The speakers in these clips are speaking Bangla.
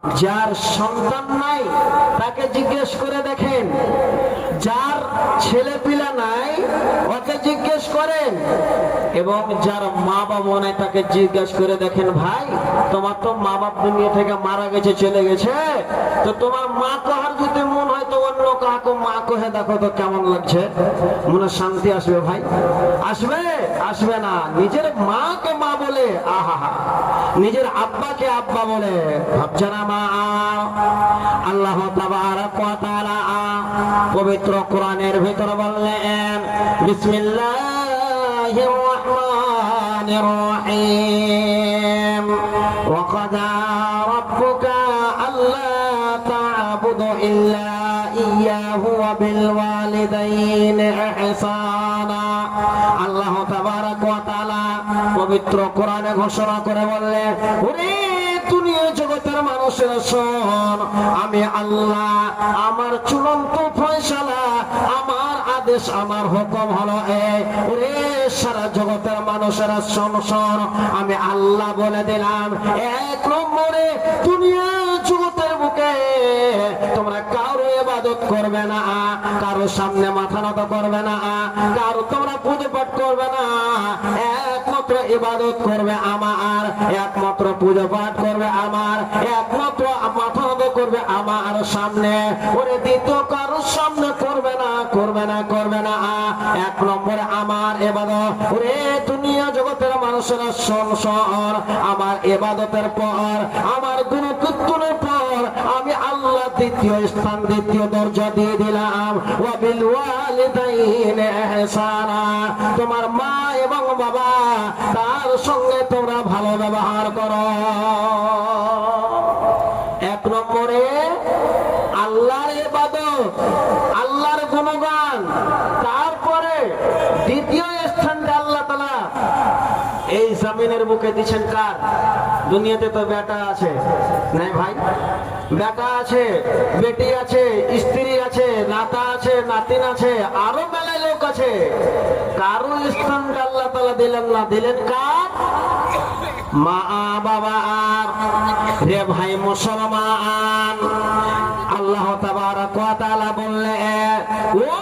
যার সন্তান নাই তাকে জিজ্ঞেস করে দেখেন, যার ছেলে পিলা নাই ওকে জিজ্ঞেস করেন, এবং যার মা বাবা নাই তাকে জিজ্ঞেস করে দেখেন, ভাই তোমার তো মা বাপ দুনিয়া থেকে মারা গেছে, চলে গেছে, তো তোমার মা কহার যদি মন হয় তো অন্য কাউকে মা কহে দেখো তো কেমন লাগছে, মনে শান্তি আসবে ভাই? আসবে? আসবে না। নিজের মাকে মা বলে, আহা, নিজের আব্বাকে আব্বা বলে ভাবছে না মা? আল্লাহ তাবারক ওয়া তাআলা পবিত্র কোরআনের ভিতরে বললেন, বিসমিল্লাহির রহমানির রহিম, ওয়া কাদা রাব্বুকা আল্লা তা'বুদু ইল্লা ইয়াহু ওয়া বিল ওয়ালিদাইনি ইহসানা। আল্লাহ তাবারক ওয়া তাআলা পবিত্র কোরআনে ঘোষণা করে বললেন, ওরে দুনিয়া জগতের মানুষেরা শোন, আমি আল্লাহ, আমার চূড়ান্ত ফয়সালা, আমার আদেশ, আমার হুকুম হলো এই, ওরে সারা জগতের মানুষেরা শোন শোন, আমি আল্লাহ বলে দিলাম, এক নম্বরে দুনিয়া জগতের বুকে তোমরা কারো ইবাদত করবে না, কারো সামনে মাথা নত করবে না, কারো তোমরা পুজো পাঠ করবে না, একমাত্র ইবাদত করবে আমার, একমাত্র পুজো পাঠ করবে আমার, একমাত্র মাথা নত করবে আমার সামনে, ওরে দ্বিতীয় কারোর সামনে করবে না, করবে না, করবে না। এক নম্বরে আমার ইবাদত। ওরে দুনিয়া জগতের মানুষেরা শোন শোন, আমার ইবাদতের পর, আমার গুণকীর্তনের পর আমি আল্লাহ দ্বিতীয় স্থান, দ্বিতীয় দরজা দিয়ে দিলাম, ওয়া বিল ওয়ালিদাইনি ইহসানা, তোমার মা এবং বাবা তার সঙ্গে তোমরা ভালো ব্যবহার করো। এক নম্বরে আল্লাহর ইবাদত, আল্লাহর গুণগান, তারপরে দ্বিতীয় স্থানটা আল্লাহ তাআলা এই জমিনের বুকে দিচ্ছেন কার? দুনিয়াতে তো বেটা আছে, নাই ভাই? বেটা আছে, বেটি আছে, স্ত্রী আছে, নাতা আছে, নাতিন আছে, আরো মেলা লোক আছে, কারো স্থানটা আল্লাহ তাআলা দিলেন না, দিলেন কার? মা বাবা। আর রে ভাই মুসলমান, আল্লাহ তাবারক ওয়া তাআলা বললেন, ও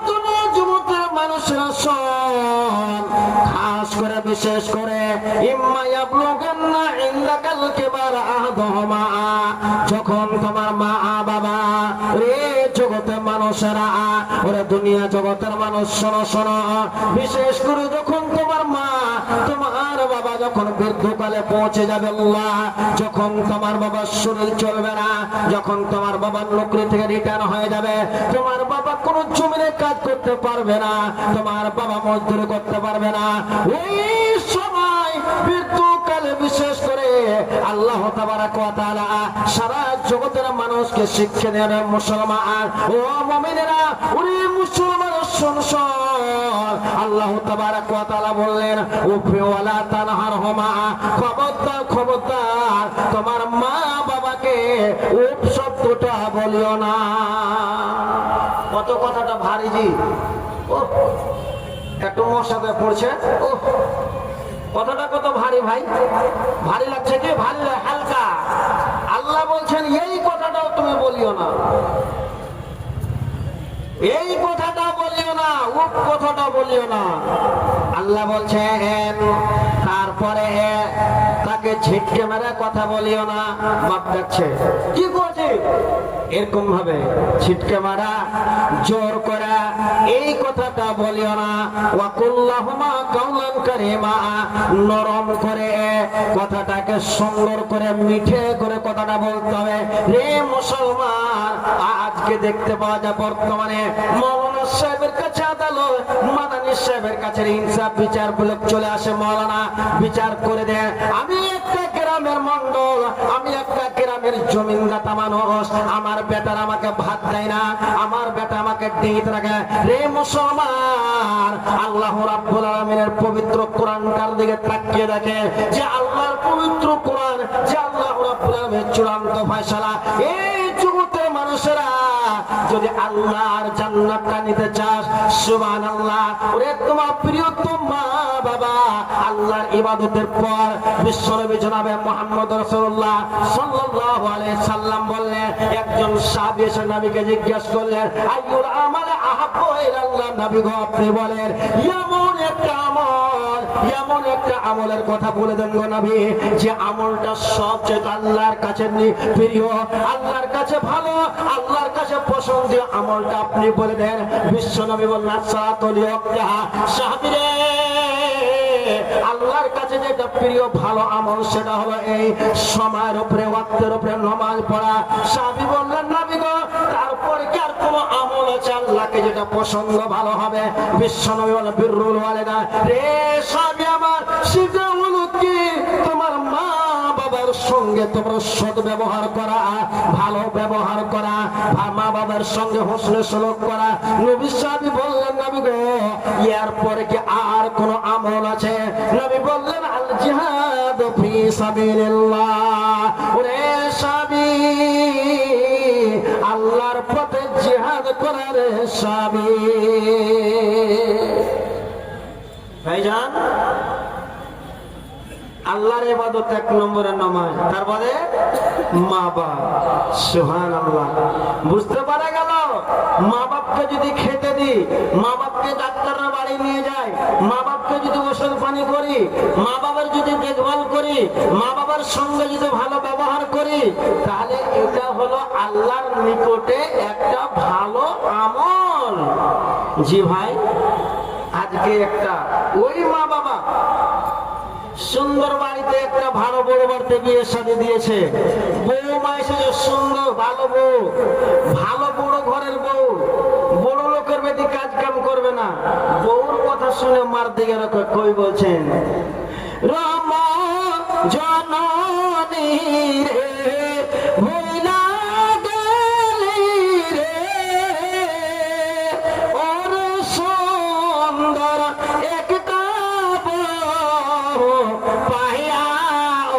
দুনিয়া জগতের মানুষেরা শোন, খাস করে বিশেষ করে ইম্মা ইয়াবলুগান্না ইনদাকাল কিবারা আহাদুহুমা, যখন তোমার মা বাবা, রে জগতের মানুষেরা, ওরে দুনিয়া জগতের মানুষ শোনো শোনো, বিশেষ করে যখন তোমার মা, তোমার বাবা যখন বৃদ্ধকালে পৌঁছে যাবে, আল্লাহ যখন তোমার বাবার শরীর চলবে না, যখন তোমার বাবার নৌকরি থেকে রিটার্ন হয়ে যাবে, তোমার বাবা কোনো জমিনে কাজ করতে পারবে না, তোমার বাবা মজদুরি করতে পারবে না, ওই সময় বৃদ্ধকালে বিশেষ করে আল্লাহ তাবারক ওয়া তাআলা সারা জগতের মানুষকে শিক্ষা দেন, মুসলমান ও মুমিনেরা, ওরে মুসলমান শোন শোন, আল্লাহ তাবারক ওয়া তাআলা বললেন, উফি ওয়ালা তানহারহুমা, খবরদার খবরদার তোমার মা বাবাকে উফ শব্দটা বলিও না। কত কথাটা ভারী জি, ও একটু মশাতে পড়ছে, ও কথাটা কত ভারী ভাই, ভারী লাগছে কি? ভারী হালকা। আল্লাহ বলছেন এই কথাটাও তুমি বলিও না, এই কথাটা বলিও না, ও কথাটা বলিও না। আল্লাহ বলছেন তারপরে তাকে ঝিটকে মেরে কথা বলিও না। বাপ ডাকছে, কি করছে? এরকম ভাবে ছিটকে মারা, জোর করে এই কথাটা বলিও না। ওয়াকুল্লাহুমা কাওলান কারীমা, নরম করে কথাটাকে সুন্দর করে মিঠে করে কথাটা বলতে হবে। রে মুসলমান, আজকে দেখতে পাওয়া যায় বর্তমানে মাওলানা সাহেবের কাছে আদালত, মাদানী সাহেবের কাছে ইনসাফ বিচার বলে চলে আসে, মাওলানা বিচার করে দেয়। আমি একটা গ্রামের মন্ডল, আমি একটা গ্রামের জমিনদাতা মানুষ, আমার বেটার আমাকে ভাত দেয় না, আমার বেটা আমাকে ডিঙিতে রাখে। রে মুসলমান, আল্লাহ রাব্বুল আলামিনের পবিত্র কোরআনটার দিকে তাকিয়ে দেখে যে আল্লাহর পবিত্র কোরআন, যে আল্লাহ রাব্বুল আলামিনের চূড়ান্ত ফয়সালা, এই জগতের মানুষেরা যদি আল্লাহর জান্নাতটা নিতে চাস, সুবহানাল্লাহ, ওরে তোমার প্রিয় মা বাবা আল্লাহর ইবাদতের পর বিশ্বনবী জনাবে মুহাম্মদ রাসূলুল্লাহ সাল্লাল্লাহু আলাইহি সাল্লাম বললেন, একজন সাহাবী এসে নবীকে জিজ্ঞাসা করলেন, আইয়ুল আমালে আহাব্বু ইলাল্লাহ, নবী গো আপনি বলেন এমন একটা আমল, এমন একটা আমলের কথা বলে দেন গো নবী, যে আমলটা সবচেয়ে আল্লাহর কাছে প্রিয়, আল্লাহর কাছে ভালো, আল্লাহর কাছে পছন্দীয় আমলটা আপনি বলে দেন। বিশ্বনবী বললেন, সালাতুল ওয়াক্তিহা। সাহাবী রে, আল্লাহর কাছে যেটা প্রিয় ভালো আমল সেটা হলো এই সময়ের উপরে, ওয়াক্তের উপরে নামাজ পড়া। সাহাবী বললেন, নবী গো তারপরে কি আর কোনো আমল আছে আল্লাহকে যেটা পছন্দ ভালো হবে? বিশ্বনবী বলেন, বিররুল ওয়ালিদাইন। রে সাহাবী আমার, সেটা হলো কি তোমার মা বাবার সঙ্গে তোমরা সৎ ব্যবহার করা, ভালো ব্যবহার করা, মা বাবার সঙ্গে হোসনে সুলুক করা। নবী সাহাবী বললেন, নবী গো এরপরে কি আর কোন আমল আছে? নবী বললেন, আল জিহাদ ফি সাবিলিল্লাহ। ওরে সাহাবী, আল্লাহর পথে জিহাদ করার সাহাবী। ভাইজান, আল্লাহর ইবাদত এক নম্বরের নামাজ, তারপরে মা বাপ। সুবহানাল্লাহ, বুঝতে পারা গেল মা বাপকে যদি খেতে দিই, মা বাপকে ডাক্তাররা বাড়ি নিয়ে যায়, মা বাপকে যদি ওষুধ পানি করি, মা বাবার যদি দেখভাল করি, মা বাবার সঙ্গে যদি ভালো ব্যবহার করি, তাহলে এটা হলো আল্লাহর নিকটে একটা ভালো আমল। জি ভাই, আজকে একটা ওই মা বাবা সুন্দর বাড়িতে একটা ভালো বড় বাড়িতে বিয়ে শাদী দিয়েছে, বউ মা এসেছে সুন্দর ভালো বউ, ভালো বড় ঘরের বউ, বড় লোকের বেটি কাজ কাম করবে না। বউর কথা শুনে মার দিকে কই বলছেন, রাম জননী রে ভুলা গেলি রে, ওর সুন্দর একটা পাইয়া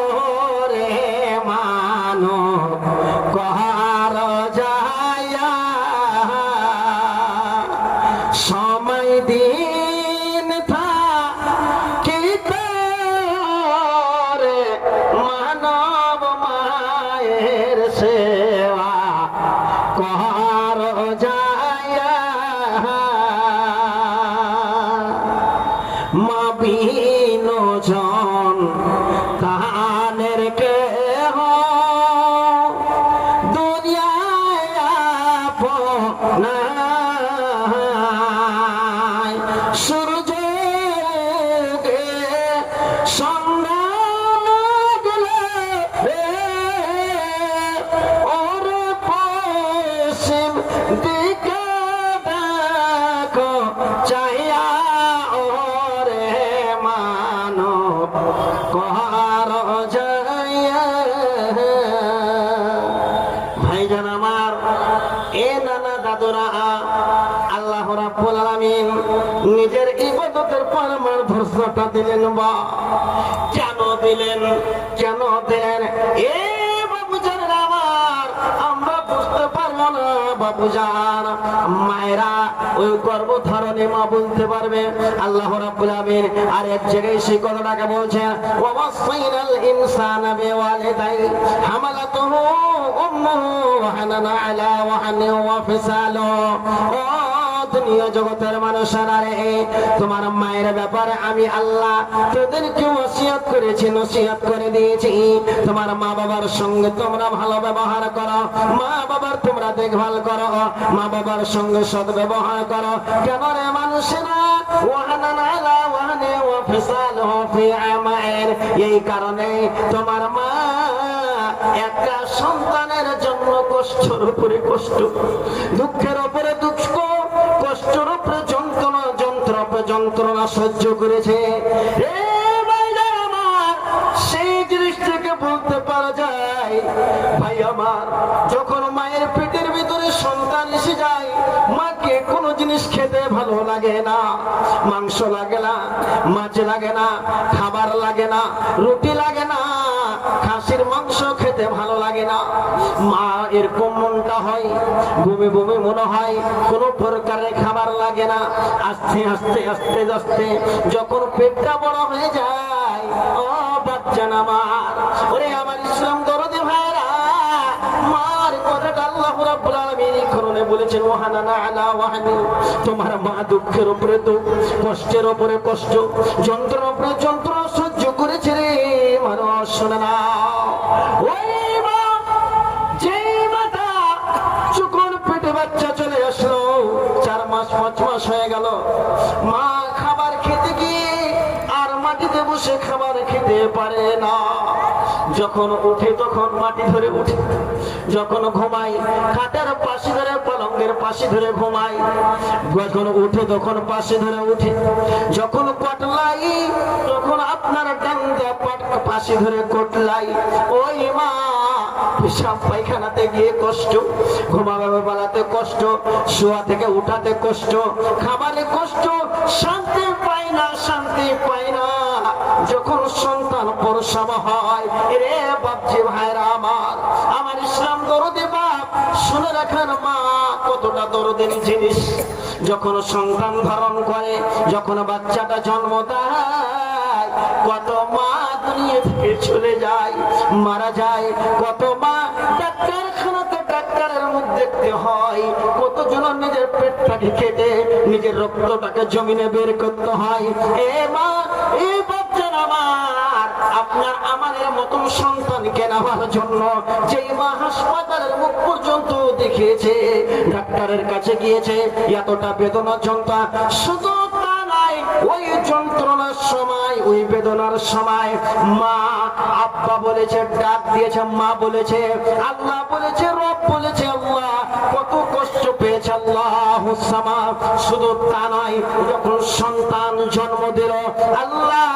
ওরে মানো কহার যায়া, সময় দিন থাকিতে রে মানব মায়ের সেবা কহার যায়া, মা বিনো জন তাহানের কেহ দুনিয়ায় আপনায়, সূর্যকে সন্ধান গেলে ওর পশ্চিম দিকে দেখো চাহিয়া ওরে মানব কহার যাইয়া। ভাইজান আমার, এ নানা দাদুরা, আল্লাহ রাব্বুল আলামিন নিজের ইবাদতের পরমার ভরসাটা দিলেন। বা কেন দিলেন, কেন দেন? এ বাবুজান আমার, আমরা বুঝতে পারবো না বাবুজান। মায়েরা ওই গর্ভধারণে মা বলতে পারবে। আল্লাহ রাব্বুল আলামিন আর এক জায়গায় সেই কথাটাকে বলছেন, ওয়া ওয়াসাইনাল ইনসানা বিওয়ালিদাইহি হামালাতুহু উম্মুহু ওয়াহানান আলা ওয়াহানিন ওয়া ফিসালুহু। দুনিয়া জগতের মানুষেরা রে, তোমার মায়ের ব্যাপারে আমি আল্লাহ তোদেরকে ওসিয়ত করেছি, নসিহত করে দিয়েছি। তোমার মা বাবার সঙ্গে তোমরা ভালো ব্যবহার করো, মা বাবার তোমরা দেখভাল করো, মা বাবার সঙ্গে সৎ ব্যবহার করো। কেন রে মানুষেরা, ওয়াহানান আলা ওয়াহানি ওয়া ফিসালুহু ফি আমাইন, এই কারণে তোমার মা একটা সন্তানের জন্য কষ্টের উপরে কষ্ট, দুঃখের উপরে দুঃখ, কষ্টের উপরে যন্ত্রণা, যন্ত্রের উপরে যন্ত্রণা সহ্য করেছে। সেই জিনিসটাকে বলতে পারা যায় ভাই আমার, যখন মায়ের পেটের ভিতরে সন্তান এসে যায়, মাকে কোনো জিনিস খেতে ভালো লাগে না, মাংস লাগে না, মাছ লাগে না, খাবার লাগে না, রুটি লাগে না, খাসি খাসির মাংস খেতে ভালো লাগে না, মা এরকম মনটা হয়, বমি বমি মনে হয়, কোন প্রকারের খাবার লাগে না। আস্তে আস্তে আস্তে আস্তে যখন পেটটা বড় হয়ে যায়, ও বাচ্চান আমার, ওরে আমার ইসলাম দরদে ভাইরা, মার কথাটা আল্লাহ রাব্বুল আলামিন এই কারণে বলেছেন, ওয়াহানানা আলা ওয়াহানি, তোমার মা দুঃখের উপরে দুঃখ, কষ্টের উপরে কষ্ট, যন্ত্রণার উপরে যন্ত্রণা সহ্য করেছে রে মানুষ। শোনে না, ওই মা, যেই মাতা যখন পেটে বাচ্চা চলে আসলো, 4 মাস 5 মাস হয়ে গেল, মা খাবার খেতে গিয়ে আর মাটিতে বসে খাবার খেতে পারে না। যখন উঠে তখন মাটি ধরে উঠে, যখন ঘুমাই খাটের পাশে ধরে, পলঙ্গের পাশে ধরে ঘুমাই, যখন উঠে তখন পাশে ধরে উঠে, যখন কটলাই তখন আপনার ডান্ডা পাশে ধরে কটলাই। ওই মা পেশাব পায়খানাতে গিয়ে কষ্ট, ঘুমাবে বেলাতে কষ্ট, শোয়া থেকে উঠাতে কষ্ট, খাবারে কষ্ট, শান্তি পায় না, শান্তি পায় না। যখন সন্তান প্রসব হয়, রে বাপজি ভাইরা আমার, আমার ইসলাম দরদে বাপ, শুনে রাখেন মা কতটা দরদের জিনিস। যখন সন্তান ধারণ করে, যখন বাচ্চাটা জন্ম দেয়, কত মা দুনিয়া থেকে চলে যায়, মারা যায়, কত মা ডাক্তারখানাতে ডাক্তারের মুখ দেখতে হয়, কতজন নিজের পেটটাকে কেটে নিজের রক্তটাকে জমিনে বের করতে হয়। এ মা, এ বাচ্চার আমার, আপনার আমাদের মতন সন্তানকে নেওয়ার জন্য যেই মা হাসপাতালের মুখ পর্যন্ত দেখিয়েছে, ডাক্তারের কাছে গিয়েছে, এতটা বেদনা যন্ত্রণা, শুধু তা নাই, ওই যন্ত্রণার সময়, ওই বেদনার সময় মা আব্বা বলেছে, ডাক দিয়েছে, মা বলেছে, আল্লাহ বলেছে, রব বলেছে, আল্লাহ কত কষ্ট পেয়েছে আল্লাহ সামা। শুধু তা নয়, যখন সন্তান জন্ম দিল, আল্লাহ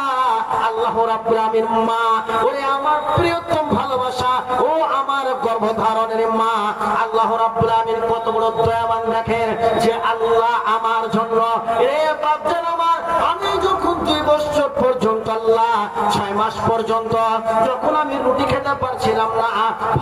আল্লাহ রাব্বুল আমিন মা, ওরে আমার প্রিয়তম ভালোবাসা, ও আমার গর্ভধারণের মা, আল্লাহ রাব্বুল আমিন কত বড় দয়াবান দেখেন, যে আল্লাহ আমার জন্য, এ বাপজান আমার, আমি যখন 2 বছর পর্যন্ত, আল্লাহ 6 মাস পর্যন্ত, যখন আমি রুটি খেতে পারছিলাম না,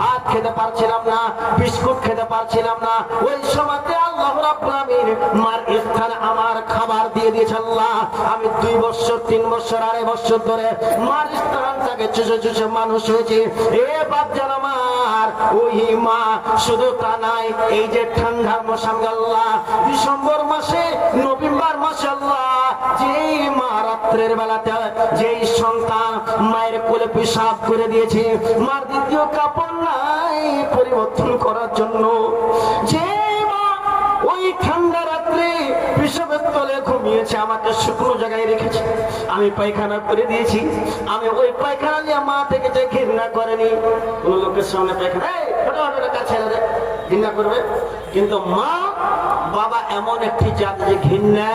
ভাত খেতে পারছিলাম না, বিস্কুট খেতে পারছিলাম না, ওই সময়তে আল্লাহ রাব্বুল আমিন মার স্থানে আমার খাবার দিয়ে দিয়েছে। আল্লাহ আমি 2 বছর 3 বছর 2.5 বছর ধরে মার স্থানটাকে চুষে চুষে মানুষ হয়েছে। এ বাপজান আমার, ওই মা, শুধু তা নাই, এই যে ঠান্ডার মৌসুম, আল্লাহ ডিসেম্বর মাসে, নভেম্বর মাসে, আল্লাহ যেই মা রাত্রের বেলাতে যেই সন্তান মায়ের কোলে পেশাব করে দিয়েছে, মার দ্বিতীয় কাপড় নাই পরিবর্তন করার জন্য, যে মা ওই ঠান্ডা রাত্রে পেশাবের তলে ঘুমিয়েছে, আমাকে শুকনো জায়গায় রেখেছে, আমি পায়খানা করে দিয়েছি, আমি ওই পায়খানা নিয়ে মা থেকে যে ঘৃণা করেনি, কোন লোকের সামনে পায়খানা কাছে ঘৃণা করবে, কিন্তু মা বাবা এমন একটি জাত যে ঘৃণা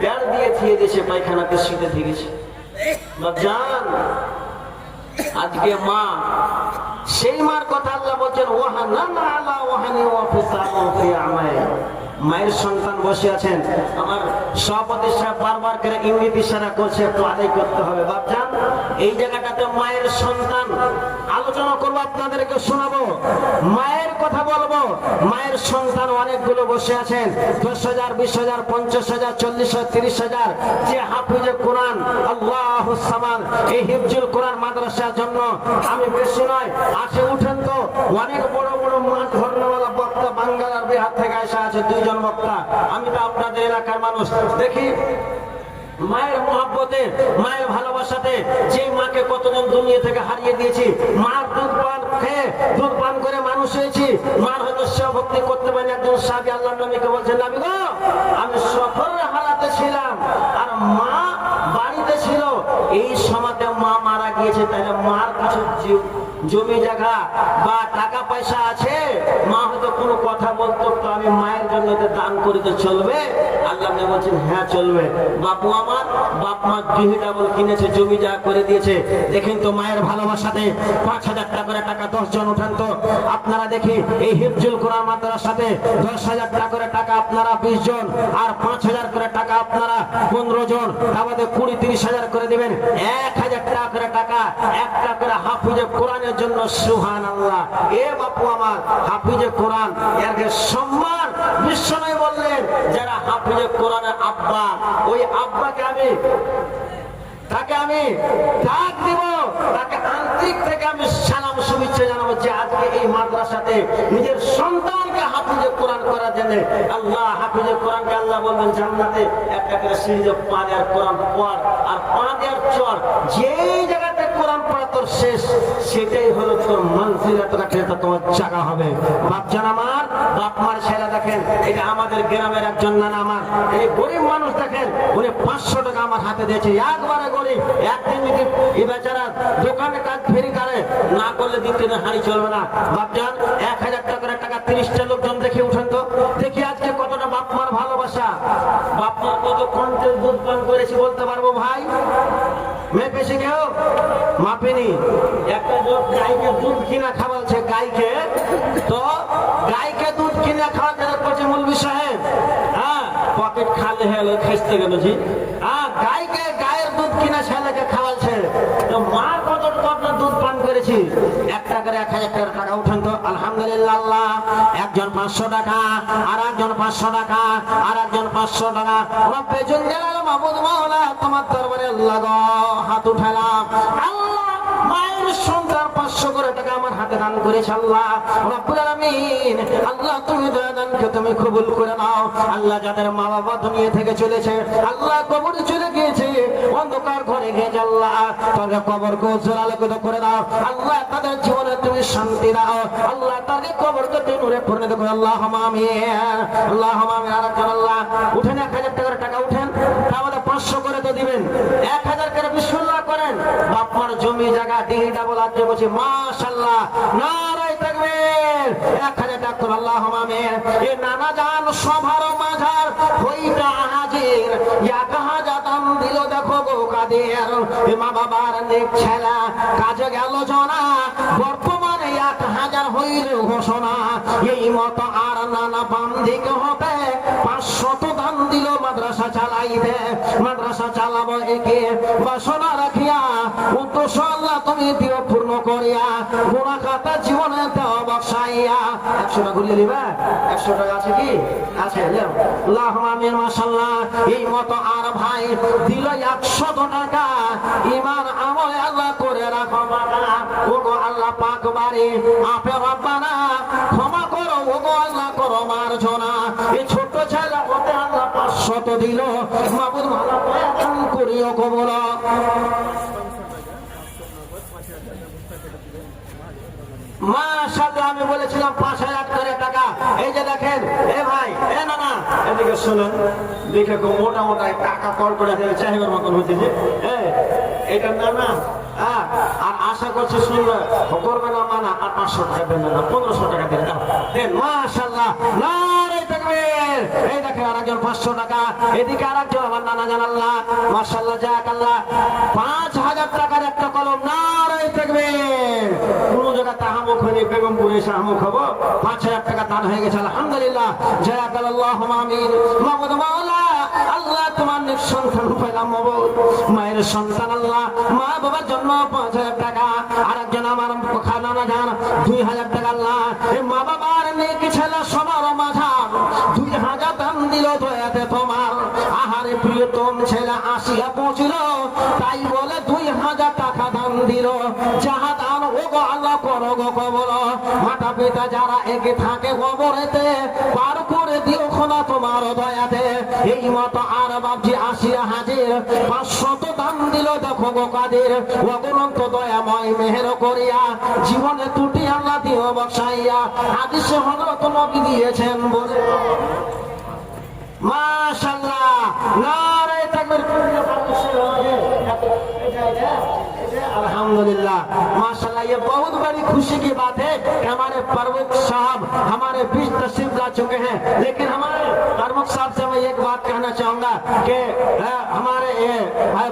বেড় দিয়ে থিয়ে দিয়েছে, পায়খানাকে শীতে থেকেছে। জান আজকে মা, সেই মার কথা আল্লাহ বলছেন, ওয়াহানানা আলা ওয়াহানি ওয়া ফিসালুহু ফি আমায়, মায়ের সন্তান বসে আছেন, আমার সভাপতি সাহেব বারবার করে ইঙ্গিত ইশারা করছে, একটু আদায় করতে হবে। বাপজান, এই জায়গাটাতে মায়ের সন্তান আলোচনা করবো, আপনাদেরকে শোনাবো, মায়ের কথা বলবো। মায়ের সন্তান অনেকগুলো বসে আছেন, 10,000, 20,000, 50,000, 40,000, 30,000, যে হাফিজে কোরআন, আল্লাহুস সামাদ, এই হিফজুল কোরআন মাদ্রাসার জন্য আমি বেশি নয়, আসে উঠেন তো, অনেক বড় বড় মাঠ ধর্মওয়ালা বক্তা বাংলার আর বিহার থেকে আসা আছে, 2 জন বক্তা। আমি তো আপনাদের এলাকার মানুষ, দেখি মায়ের মহব্বতে, মায়ের ভালোবাসাতে, যে মাকে কতজন দুনিয়া থেকে হারিয়ে দিয়েছি, মার দুধ পান খেয়ে, দুধ পান করে মানুষ হয়েছি, মার হয়তো সেবা করতে পারেন। একজন সাহাবী আল্লাহর নবীকে বলছেন, নবী গো, আমি সফরের হালাতে ছিলাম আর মা বাড়িতে ছিল, এই সময়তে মা মারা গিয়েছে, তাহলে মার কিছু জমি জায়গা বা টাকা পয়সা আছে, মা হয়তো কোনো কথা বলতো, তো আমি মায়ের জন্য দান করিতে চলবে? আল্লাহ বলছেন হ্যাঁ চলবে। বাপু আমার বাপ মা গৃহ ডাবল কিনেছে, জমি যা করে দিয়েছে, দেখেন তো মায়ের ভালোবাসাতে 5,000 টাকা করে টাকা 10 জন উঠান তো আপনারা। দেখি এই হিফজুল কোরআন মাদ্রাসাতে 10,000 টাকা করে টাকা আপনারা 20 জন, আর 5,000 করে টাকা আপনারা 15 জন, আমাদের 20-30,000 করে দিবেন। 1,000 টাকা করে টাকা একটা করে হাফিজে কোরআনের জন্য। সুবহানাল্লাহ। এ বাপু আমার হাফিজে কোরআন এর সম্মান বিশ্বনবী বললেন যারা হাফিজে কোরআনের আব্বা, ওই আব্বাকে তাকে আমি ডাক দিব, তাকে আন্তরিক থেকে আমি সালাম শুভেচ্ছা জানাবো যে আজকে এই মাদ্রাসাতে নিজের সন্তানকে হাফিজে কোরআন করার জন্য আল্লাহ হাফিজে কোরআনকে আল্লাহ বলবেন জান্নাতে একটা করে সিঁড়িতে পা দেওয়ার কোরআন পড়, আর পা দেওয়ার চর যেই জায়গাতে কোরআন পড়া তোর শেষ, সেটাই হলো তোর মানজিলাত, এটা তোমার জায়গা হবে। বাপজান আমার, বাপ মার ছেলে দেখেন, এটা আমাদের গ্রামের একজন নানা আমার, এই গরিব মানুষ দেখেন, উনি 500 টাকা আমার হাতে দিয়েছে। একবারে গরিব, একদিন যদি এই বেচারা দোকানে কাজ ফেরি করে না করলে দিতে হাঁড়ি চলবে না। বাপজান 1,000 টাকা করে টাকা 30টা লোকজন দেখে উঠেন তো দেখি আজকে কতটা বাপ মার ভালোবাসা। বাপ মার কত কণ্ঠের দুধ পান করেছি বলতে পারবো ভাই? মেপেছে কেউ? মাপেনি। একটা লোক গাইকে দুধ কিনা খাওয়াচ্ছে, গাইকে তো গাইকে দুধ কিনা খাওয়া যেটা করছে মৌলভী সাহেব, হ্যাঁ পকেট খালি হয়ে খেসতে গেল জি, হ্যাঁ গাইকে গায়ের দুধ কিনা ছেলেকে খাওয়াচ্ছে, তো মা কতটুকু আপনার দুধ পান করেছি। একটা করে 1,000 টাকা উঠেন তো আলহামদুলিল্লাহ। আল্লাহ একজন 500 টাকা, আর একজন 500 টাকা, আর একজন 500 টাকা। রব্বে জুল জালাল মাহমুদ মাওলা তোমার দরবারে আল্লাহ গো হাত উঠালাম। আল্লাহ মায়ের সন্তান 500 করে টাকা আমার হাতে দান করেছে আল্লাহ রব্বুল আলামিন। আল্লাহ তুমি দানকে তুমি কবুল করে নাও। আল্লাহ যাদের মা বাবা দুনিয়া থেকে চলেছে, আল্লাহ কবরে চলে গিয়েছে, অন্ধকার ঘরে গিয়েছে, আল্লাহ তাদের কবরকে উজ্জ্বল আলোকিত করে দাও। আল্লাহ তাদের জীবনে তুমি শান্তি দাও। আল্লাহ তাদের কবরকে তুমি নূরে পরিণত করো। আল্লাহুম্মা আমিন, আল্লাহুম্মা আমিন। আর একজন আল্লাহ উঠেন 1,000 টাকার টাকা উঠেন, তাহলে 500 করে তো দিবেন, 1,000 করে বিসমিল্লাহ করেন। বাপ মার জমি জায়গা দিহি ডাবল আজ বলছি মাশাআল্লাহ, নারায়ে তাকবীর। 1,000 টাকা করে আল্লাহুম্মা আমিন। এ নানা জান সভার মাঝার হইতা হাজির, 1,000 দাম দিল দেখো গো কাদের। এ মা বাবার নেক ছেলা কাজে গেল জনা, বর্তমানে 1,000 হইল ঘোষণা। এই মতো আর নানা বান্ধিকে হবে 500 দান দিল মাদ্রাসা চালাইবে, মাদ্রাসা চালাবো একে বাসনা রাখিয়া, উদ্দেশ্য আল্লাহ তুমি দিও পূর্ণ করিয়া, গোনা খাতা জীবনে দেওয়া বসাইয়া। 100 টাকা ঘুরিয়ে দিবে, 100 টাকা আছে কি? আছে। আল্লাহুম্মা আমিন। মাশাআল্লাহ। এই মতো আর ভাই দিল 100 টাকা, ঈমান আমলে আল্লাহ করে রাখো বাবা। ওগো আল্লাহ পাক বাড়ি আপে রব্বানা ক্ষমা করো, ওগো আল্লাহ করো মার্জনা। এই ছোট ছেলে ওতে আল্লাহ 500 দিল, মাবুদ ভালো দান করিও কবুল। মাশাআল্লাহ। আমি বলেছিলাম 5,000 করে টাকা। এই যে দেখেন, এ ভাই এ নানা এদিকে শুনুন, দেখে খুব মোটা মোটা টাকা কল করে চাহিবার মতন হচ্ছে যে এটা নানা, আর আশা করছি শুনবে করবে না মানা, আর 500 টাকা দেন না, 1500 টাকা দেন। মাশাআল্লাহ, নারায়ে তাকবীর। এই দেখেন আরেকজন 500 টাকা, এদিকে আরেকজন আমার নানা জানাল্লাহ মাশাআল্লাহ জাযাকাল্লাহ 5,000 টাকার একটা কলম। নারায়ে তাকবীর। কোন জায়গা তাহামুক হয়ে বেগমপুরে শাহমুখ হবো, 5,000 টাকা দান হয়ে গেছে আলহামদুলিল্লাহ। জাযাকাল্লাহ। আল্লাহুম্মা আমিন। মাবুদ মাওলা আল্লাহ তোমার নেক সন্তান পেলাম মাবুদ, মায়ের সন্তান আল্লাহ মা বাবার জন্য 5,000 টাকা। আরেকজন আমার খানানা জান 2,000 টাকা। আল্লাহ মা বাবার নেক ছেলে সবার মাঝার 2,000 দান দিল দয়াতে তোমার। আহারে প্রিয়তম ছেলে আসিয়া পৌঁছিল, তাই বলে 2,000 টাকা দান দিল। যাহা দান ওগো আল্লাহ করো গো কবর। মাতা পিতা যারা একে থাকে কবরেতে, পার করে দিও খোদা তোমার দয়াতে। এই মতো আর বাপজি আসিয়া হাজির, 500 দান দিল দেখো গো কাদের। অগণন্ত দয়াময় মেহের করিয়া, জীবনে ত্রুটি আল্লাহ দিও বসাইয়া। হাদিসে হযরত নবী দিয়েছেন বলে। माशाल्लाह, नारे तकबीर। अल्हम्दुलिल्लाह, माशाल्लाह, ये बहुत बड़ी खुशी की बात है कि हमारे प्रमुख साहब, हमारे हमारे बीच तशरीफ ला चुके हैं। लेकिन हमारे प्रमुख साहब से मैं एक बात कहना चाहूंगा कि हमारे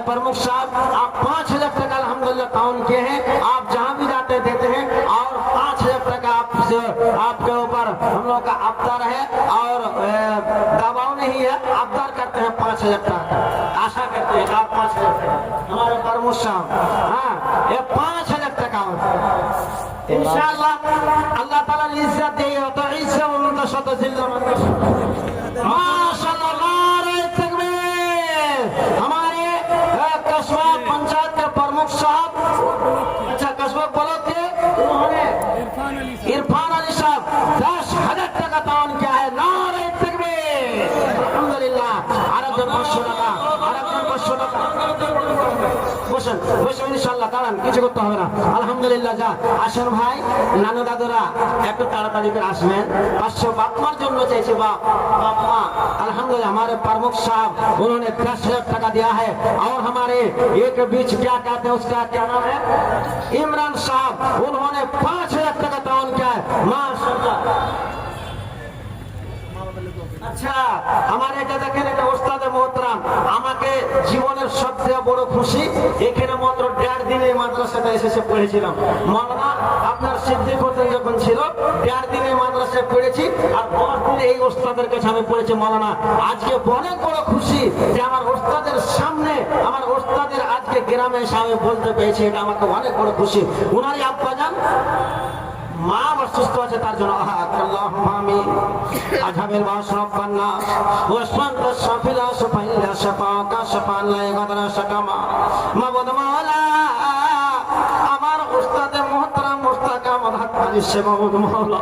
प्रमुख साहब आप 5,000 टका अल्हम्दुलिल्लाह ताउन किए हैं। आप जहां भी जाते देते हैं और 5,000 टका आपके ऊपर हम लोग का अवतार है और दबाव नहीं है, अवतार करते हैं 5,000 टका। आशा करते हैं आप 5,000 टका हमारे प्रमुख साहब, हाँ ये 5,000 टका इंशाअल्लाह अल्लाह ताला इज्जत देगा। तो इज्जत मुंतशत जिल्ला माशाअल्लाह नारे तकबीर। हमारे कस्बा पंचायत के प्रमुख साहब, अच्छा कस्बा बोलो थे उन्होंने इरफान अली साहब 10,000 टका ताउन किया है। नारे तकबीर अल्हम्दुलिल्लाह। আরেকজন 500 টাকা, আরেকজন 500 টাকা। বসেন বসেন ইনশাআল্লাহ, দাঁড়ান কিছু করতে হবে না। আলহামদুলিল্লাহ। যা আসেন ভাই নানু দাদুরা একটু তাড়াতাড়ি করে আসবেন। 500 बाप मार জন্য চাইছে बाप माँ। अल्हम्दुलिल्लाह हमारे प्रमुख साहब उन्होंने 10,000 टका दिया है। और हमारे एक बीच क्या कहते हैं उसका क्या नाम है, इमरान साहब, उन्होंने 5,000 टका ताउन किया है। माशाअल्लाह। আচ্ছা আমার এটা দেখেন, এটা ওস্তাদে মোহতারাম, আমাকে জীবনের সবচেয়ে বড় খুশি এখানে মাত্র 1.5 দিনে মাদ্রাসাটা এসে পড়েছিলাম। মাওলানা আপনার সিদ্দিক হোসেন যখন ছিল 1.5 দিনে মাদ্রাসায় পড়েছি আর 10 দিনে এই ওস্তাদের কাছে আমি পড়েছি। মাওলানা আজকে অনেক বড় খুশি যে আমার ওস্তাদের সামনে, আমার ওস্তাদের আজকে গ্রামে এসে আমি বলতে পেরেছি, এটা আমাকে অনেক বড় খুশি। উনারই আব্বা জান মা অসুস্থ আছে তার জন্য আল্লাহুম্মা আমিন। আজহাবেল বাশরাফান নাস ওয়াসমান তাশফিলা শাফাইলা শাফাকা শাফান লা ইয়াগদারা শাকামা মাবুদ মাওলা। আমার উস্তাদে মুহতারাম মুস্তাক আহমদ হাক্কানি সে মাবুদ মাওলা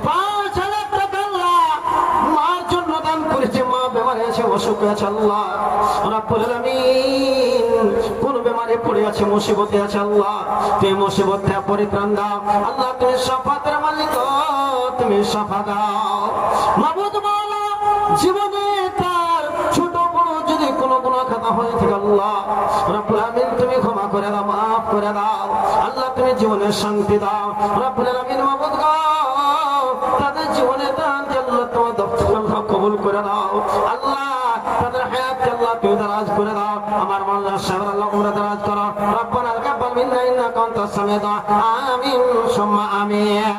5,000 টাকা আল্লাহ মার জন্য দান করেছে। মা বেমারে আছে, অসুখে আছে, আল্লাহ রাব্বুল আলামিন কোন বেমারে পড়ে আছে, মুসিবতে আছে, আল্লাহ তুমি মুসিবত থেকে পরিত্রাণ দাও। আল্লাহ তুমি শাফাতের মালিক, তুমি শাফা দাও মাবুদ মাওলা। জীবনে তার ছোট বড় যদি কোনো গুনাহ খাতা হয়ে থাকে আল্লাহ রাব্বুল আলামিন তুমি ক্ষমা করে দাও, মাফ করে দাও। আল্লাহ তুমি জীবনে শান্তি দাও রাব্বুল আলামিন মাবুদ গো। তাদের জীবনে দান আল্লাহ তোমার দপ্তর কবুল করে দাও আল্লাহ। তাদের হায়াত আল্লাহ তুমি দারাজ করে দাও। আমার মাওলানা সাহেব আল্লাহ উমরা দারাজ করো। রব্বানা তাকাব্বাল মিন্না ইন্নাকা আনতাস সামিউদ আমিন সুম্মা আমিন।